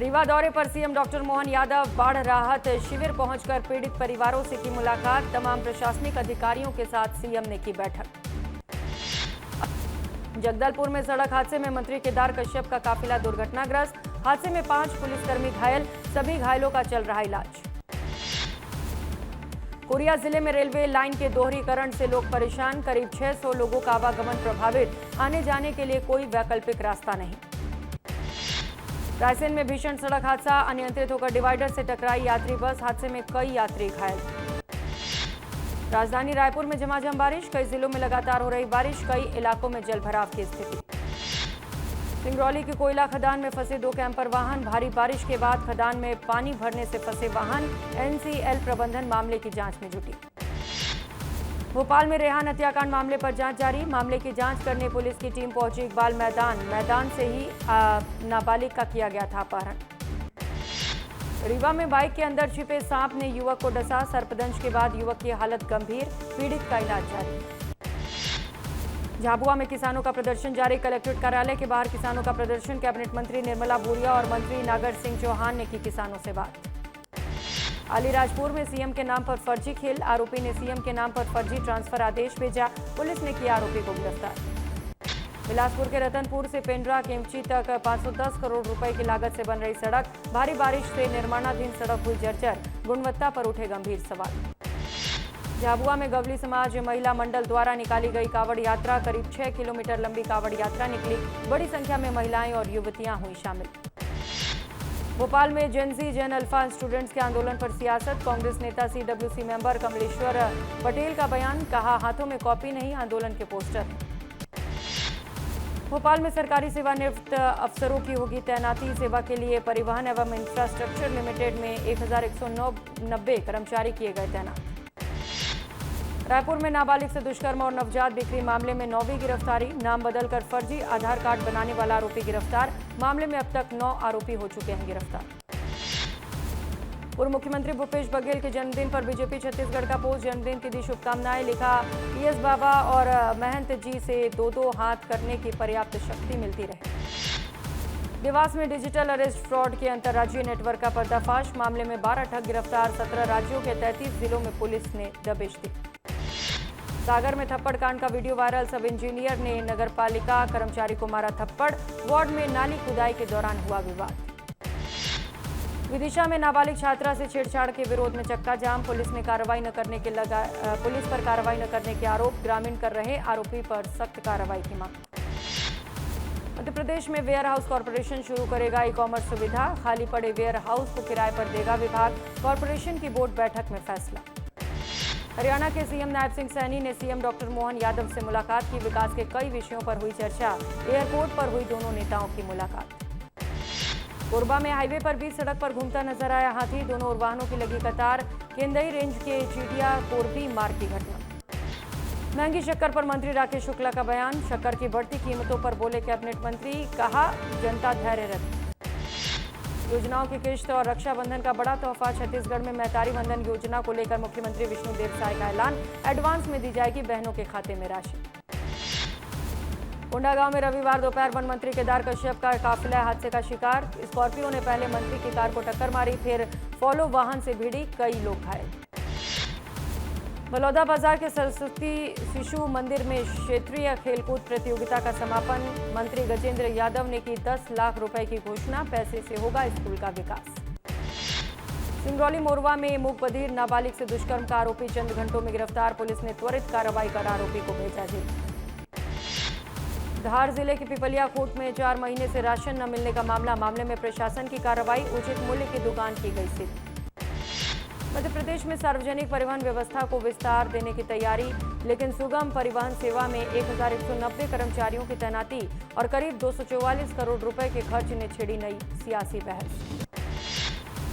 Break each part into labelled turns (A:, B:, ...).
A: रीवा दौरे पर CM doctor Mohan Yadav बाढ़ राहत शिविर पहुंचकर पीड़ित परिवारों से की मुलाकात। तमाम प्रशासनिक अधिकारियों के साथ सीएम ने की बैठक। जगदलपुर में सड़क हादसे में मंत्री केदार कश्यप का काफिला दुर्घटनाग्रस्त। हादसे में 5 पुलिसकर्मी घायल, सभी घायलों का चल रहा इलाज। कोरिया जिले में रेलवे लाइन के दोहरीकरण से लोग परेशान, करीब 600 लोगों का आवागमन प्रभावित, आने जाने के लिए कोई वैकल्पिक रास्ता नहीं। रायसेन में भीषण सड़क हादसा, अनियंत्रित होकर डिवाइडर से टकराई यात्री बस, हादसे में कई यात्री घायल। राजधानी रायपुर में झमाझम बारिश, कई जिलों में लगातार हो रही बारिश, कई इलाकों में जलभराव की स्थिति। सिंगरौली की कोयला खदान में फंसे 2 कैंपर वाहन, भारी बारिश के बाद खदान में पानी भरने से फंसे वाहन, एनसीएल प्रबंधन मामले की जांच में जुटी। भोपाल में रेहान हत्याकांड मामले पर जांच जारी, मामले की जांच करने पुलिस की टीम पहुंची इकबाल मैदान से ही नाबालिग का किया गया था अपहरण। रीवा में बाइक के अंदर छिपे सांप ने युवक को डसा, सर्पदंश के बाद युवक की हालत गंभीर, पीड़ित का इलाज जारी। झाबुआ में किसानों का प्रदर्शन जारी, कलेक्ट्रेट कार्यालय के बाहर किसानों का प्रदर्शन। कैबिनेट मंत्री निर्मला भूरिया और मंत्री नागर सिंह चौहान ने की किसानों से बात। अलीराजपुर में सीएम के नाम पर फर्जी खेल, आरोपी ने सीएम के नाम पर फर्जी ट्रांसफर आदेश भेजा, पुलिस ने किया आरोपी को गिरफ्तार। बिलासपुर के रतनपुर से पेंड्रा केमची तक 510 करोड़ रुपए की लागत से बन रही सड़क, भारी बारिश से निर्माणाधीन सड़क हुई जर्जर, गुणवत्ता पर उठे गंभीर सवाल। झाबुआ में गवली समाज महिला मंडल द्वारा निकाली गई कावड़ यात्रा, करीब 6 किलोमीटर लंबी कावड़ यात्रा निकली, बड़ी संख्या में महिलाएं और युवतियां हुई शामिल। भोपाल में जेनजी जेन अल्फा स्टूडेंट्स के आंदोलन पर सियासत, कांग्रेस नेता सीडब्ल्यूसी मेंबर कमलेश्वर पटेल का बयान, कहा हाथों में कॉपी नहीं, आंदोलन के पोस्टर। भोपाल में सरकारी सेवानिवृत्त अफसरों की होगी तैनाती, सेवा के लिए परिवहन एवं इंफ्रास्ट्रक्चर लिमिटेड में 1190 कर्मचारी किए गए तैनात। रायपुर में नाबालिग से दुष्कर्म और नवजात बिक्री मामले में 9वीं गिरफ्तारी, नाम बदलकर फर्जी आधार कार्ड बनाने वाला आरोपी गिरफ्तार, मामले में अब तक 9 आरोपी हो चुके हैं गिरफ्तार। पूर्व मुख्यमंत्री भूपेश बघेल के जन्मदिन पर बीजेपी छत्तीसगढ़ का पोस्ट, जन्मदिन की दी शुभकामनाएं, लिखा पीएस बाबा और महंत जी से 2-2 हाथ करने की पर्याप्त शक्ति मिलती रहे। देवास में डिजिटल अरेस्ट फ्रॉड के अंतर्राज्यीय नेटवर्क का पर्दाफाश, मामले में 12 ठग गिरफ्तार, 17 राज्यों के 33 जिलों में पुलिस ने दबिश दी। सागर में थप्पड़ कांड का वीडियो वायरल, सब इंजीनियर ने नगरपालिका कर्मचारी को मारा थप्पड़, वार्ड में नाली खुदाई के दौरान हुआ विवाद। विदिशा में नाबालिग छात्रा से छेड़छाड़ के विरोध में चक्का जाम, पुलिस पर कार्रवाई न करने के आरोप, ग्रामीण कर रहे आरोपी पर सख्त कार्रवाई की मांग। मध्य प्रदेश में वेयर हाउस कॉर्पोरेशन शुरू करेगा ई कॉमर्स सुविधा, खाली पड़े वेयर हाउस को किराए पर देगा विभाग, कॉर्पोरेशन की बोर्ड बैठक में फैसला। हरियाणा के सीएम नायब सिंह सैनी ने सीएम डॉक्टर मोहन यादव से मुलाकात की, विकास के कई विषयों पर हुई चर्चा, एयरपोर्ट पर हुई दोनों नेताओं की मुलाकात। कोरबा में हाईवे पर बीच सड़क पर घूमता नजर आया हाथी, दोनों और वाहनों की लगी कतार, केंदई रेंज के चीटिया कोरबी मार्ग की घटना। महंगी शक्कर पर मंत्री राकेश शुक्ला का बयान, शक्कर की बढ़ती कीमतों पर बोले कैबिनेट मंत्री, कहा जनता धैर्य रखे। योजनाओं की किश्त और रक्षाबंधन का बड़ा तोहफा, छत्तीसगढ़ में मैतारी वंदन योजना को लेकर मुख्यमंत्री विष्णुदेव साय का ऐलान, एडवांस में दी जाएगी बहनों के खाते में राशि। कोंडागांव में रविवार दोपहर वन मंत्री केदार कश्यप का काफिला हादसे का शिकार, स्कॉर्पियो ने पहले मंत्री की कार को टक्कर मारी, फिर फॉलो वाहन से भिड़ी, कई लोग घायल। बलौदा बाजार के सरस्वती शिशु मंदिर में क्षेत्रीय खेलकूद प्रतियोगिता का समापन, मंत्री गजेंद्र यादव ने की 10 लाख रुपए की घोषणा, पैसे से होगा स्कूल का विकास। सिंगरौली मोरवा में मूक बधिर नाबालिग से दुष्कर्म का आरोपी चंद घंटों में गिरफ्तार, पुलिस ने त्वरित कार्रवाई कर आरोपी को भेजा जेल। धार जिले के पिपलिया कोट में 4 महीने से राशन न मिलने का मामले में प्रशासन की कार्रवाई, उचित मूल्य की दुकान की गई सील। मध्य प्रदेश में सार्वजनिक परिवहन व्यवस्था को विस्तार देने की तैयारी, लेकिन सुगम परिवहन सेवा में 1190 कर्मचारियों की तैनाती और करीब 244 करोड़ रुपए के खर्च ने छेड़ी नई सियासी बहस।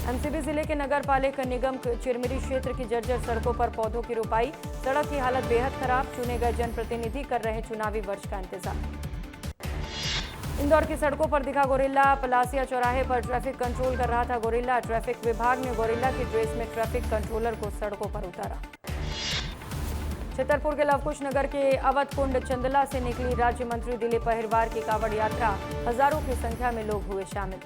A: एमसीबी जिले के नगर पालिक निगम चिरमिरी क्षेत्र की जर्जर सड़कों पर पौधों की रोपाई, सड़क की हालत बेहद खराब, चुने गए जनप्रतिनिधि कर रहे चुनावी वर्ष का इंतजार। इंदौर की सड़कों पर दिखा गोरिल्ला, पलासिया चौराहे पर ट्रैफिक कंट्रोल कर रहा था गोरिल्ला, ट्रैफिक विभाग ने गोरिल्ला की ड्रेस में ट्रैफिक कंट्रोलर को सड़कों पर उतारा। छतरपुर के लवकुश नगर के अवध कुंड चंदला से निकली राज्य मंत्री दिलीप अहिरवार की कावड़ यात्रा, हजारों की संख्या में लोग हुए शामिल।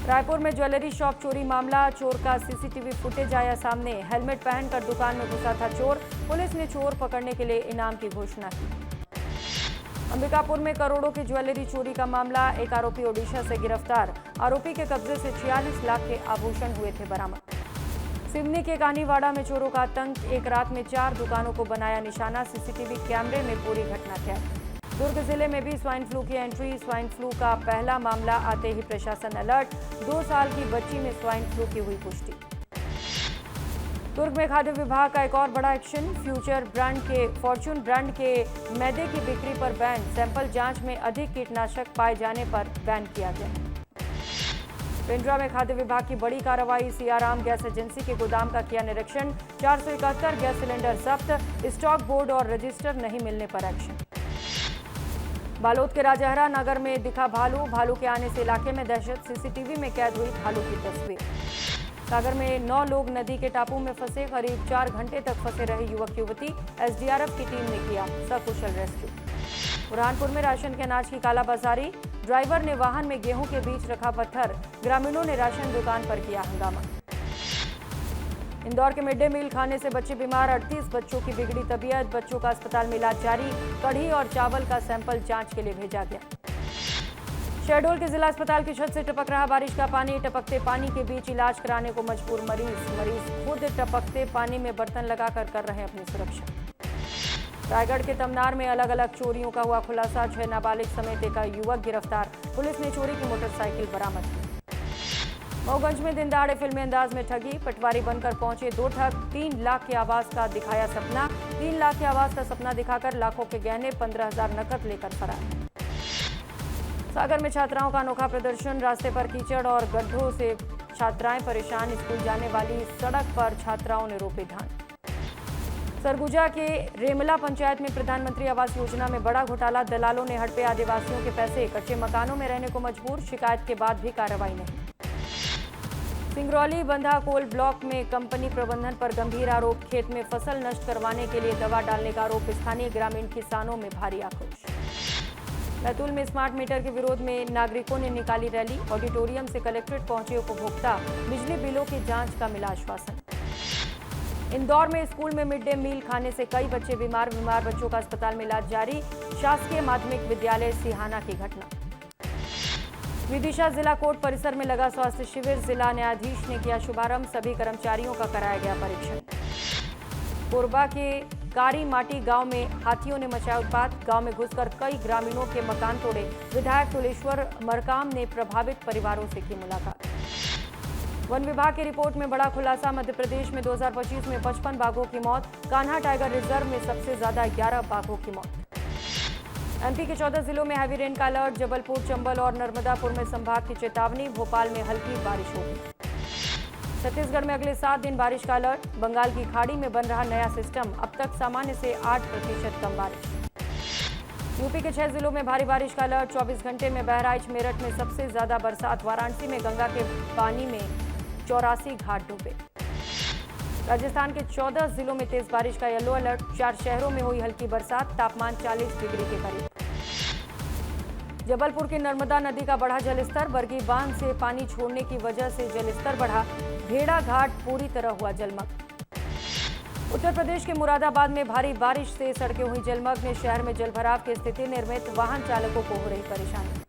A: रायपुर में ज्वेलरी शॉप चोरी मामला, चोर का सीसीटीवी फुटेज आया सामने। हेलमेट पहनकर दुकान में घुसा था चोर। पुलिस ने चोर पकड़ने के लिए इनाम की घोषणा की। अंबिकापुर में करोड़ों की ज्वेलरी चोरी का मामला, एक आरोपी ओडिशा से गिरफ्तार। आरोपी के कब्जे से 46 लाख के आभूषण हुए थे बरामद। सिवनी के कानीवाड़ा में चोरों का आतंक, एक रात में 4 दुकानों को बनाया निशाना। सीसीटीवी कैमरे में पूरी घटना कैद। दुर्ग जिले में भी स्वाइन फ्लू की एंट्री, स्वाइन फ्लू का पहला मामला आते ही प्रशासन अलर्ट। 2 साल की बच्ची में स्वाइन फ्लू की हुई पुष्टि। दुर्ग में खाद्य विभाग का एक और बड़ा एक्शन, फॉर्च्यून ब्रांड के मैदे की बिक्री पर बैन। सैंपल जांच में अधिक कीटनाशक पाए जाने पर बैन किया गया। पिंडरा में खाद्य विभाग की बड़ी कार्रवाई, सियाराम गैस एजेंसी के गोदाम का किया निरीक्षण। 471 गैस सिलेंडर जब्त, स्टॉक बोर्ड और रजिस्टर नहीं मिलने पर एक्शन। बालोद के राजहरा नगर में दिखा भालू के आने से इलाके में दहशत। सीसीटीवी में कैद हुई भालू की तस्वीर। सागर में 9 लोग नदी के टापू में फंसे, करीब 4 घंटे तक फंसे रहे युवक युवती। एसडीआरएफ की टीम ने किया सकुशल रेस्क्यू। बुरहानपुर में राशन के अनाज की कालाबाजारी, ड्राइवर ने वाहन में गेहूं के बीच रखा पत्थर। ग्रामीणों ने राशन दुकान पर किया हंगामा। इंदौर के मिड डे मील खाने से बच्चे बीमार, 38 बच्चों की बिगड़ी तबीयत। बच्चों का अस्पताल में इलाज जारी। कढ़ी और चावल का सैंपल जांच के लिए भेजा गया। शहडोल के जिला अस्पताल की छत से टपक रहा बारिश का पानी, टपकते पानी के बीच इलाज कराने को मजबूर मरीज खुद टपकते पानी में बर्तन लगाकर कर रहे हैं अपनी सुरक्षा। रायगढ़ के तमनार में अलग अलग चोरियों का हुआ खुलासा, 6 नाबालिग समेत एक युवक गिरफ्तार। पुलिस ने चोरी की मोटरसाइकिल बरामद की। मऊगंज में दिन दहाड़े फिल्मी अंदाज में ठगी, पटवारी बनकर पहुंचे 2 ठग। 3 लाख के आवास का दिखाया सपना, 3 लाख के आवास का सपना दिखाकर लाखों के गहने, 15,000 नकद लेकर फरार। सागर में छात्राओं का अनोखा प्रदर्शन, रास्ते पर कीचड़ और गड्ढों से छात्राएं परेशान। स्कूल जाने वाली सड़क पर छात्राओं ने रोपे धान। सरगुजा के रेमला पंचायत में प्रधानमंत्री आवास योजना में बड़ा घोटाला, दलालों ने हड़पे आदिवासियों के पैसे, कच्चे मकानों में रहने को मजबूर। शिकायत के बाद भी कार्रवाई नहीं। सिंगरौली बंधाकोल ब्लॉक में कंपनी प्रबंधन पर गंभीर आरोप, खेत में फसल नष्ट करवाने के लिए दवा डालने का आरोप। स्थानीय ग्रामीण किसानों में भारी आक्रोश। बैतूल में स्मार्ट मीटर के विरोध में नागरिकों ने निकाली रैली। ऑडिटोरियम से कलेक्ट्रेट पहुंचे उपभोक्ता, बिजली बिलों की जांच का मिला आश्वासन। इंदौर में स्कूल में मिड डे मील खाने से कई बच्चे बीमार बच्चों का अस्पताल में इलाज जारी। शासकीय माध्यमिक विद्यालय सिहाना की घटना। विदिशा जिला कोर्ट परिसर में लगा स्वास्थ्य शिविर, जिला न्यायाधीश ने किया शुभारंभ। सभी कर्मचारियों का कराया गया परीक्षण। कोरबा के कारी माटी गांव में हाथियों ने मचाया उत्पात, गांव में घुसकर कई ग्रामीणों के मकान तोड़े। विधायक तुलेश्वर मरकाम ने प्रभावित परिवारों से की मुलाकात। वन विभाग की रिपोर्ट में बड़ा खुलासा, मध्य प्रदेश में 2025 में 55 बाघों की मौत। कान्हा टाइगर रिजर्व में सबसे ज्यादा 11 बाघों की मौत। एमपी के 14 जिलों में हैवी रेन का अलर्ट, जबलपुर, चंबल और नर्मदापुर में संभाग की चेतावनी। भोपाल में हल्की बारिश होगी। छत्तीसगढ़ में अगले 7 दिन बारिश का अलर्ट। बंगाल की खाड़ी में बन रहा नया सिस्टम, अब तक सामान्य से 8% कम बारिश। यूपी के 6 जिलों में भारी बारिश का अलर्ट। 24 घंटे में बहराइच, मेरठ में सबसे ज्यादा बरसात। वाराणसी में गंगा के पानी में 84 घाट डूबे। राजस्थान के 14 जिलों में तेज बारिश का येलो अलर्ट। 4 शहरों में हुई हल्की बरसात, तापमान 40 डिग्री के करीब। जबलपुर की नर्मदा नदी का बढ़ा जलस्तर, बरगी बांध से पानी छोड़ने की वजह से जलस्तर बढ़ा। भेड़ा घाट पूरी तरह हुआ जलमग्न। उत्तर प्रदेश के मुरादाबाद में भारी बारिश से सड़कें हुई जलमग्न। शहर में जलभराव की स्थिति निर्मित, वाहन चालकों को हो रही परेशानी।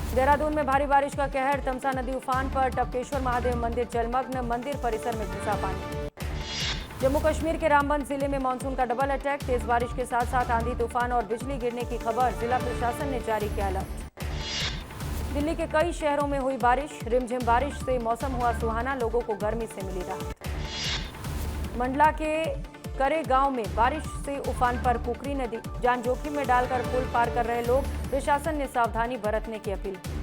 A: देहरादून में भारी बारिश का कहर, तमसा नदी उफान पर। टपकेश्वर महादेव मंदिर जलमग्न, मंदिर परिसर में घुसा पानी। जम्मू कश्मीर के रामबन जिले में मानसून का डबल अटैक, तेज बारिश के साथ साथ आंधी तूफान और बिजली गिरने की खबर। जिला प्रशासन ने जारी किया अलर्ट। दिल्ली के कई शहरों में हुई बारिश, रिमझिम बारिश से मौसम हुआ सुहाना, लोगों को गर्मी से मिली राहत। मंडला के करे गांव में बारिश से उफान पर कुकरी नदी, जान जोखिम में डालकर पुल पार कर रहे लोग। प्रशासन ने सावधानी बरतने की अपील की।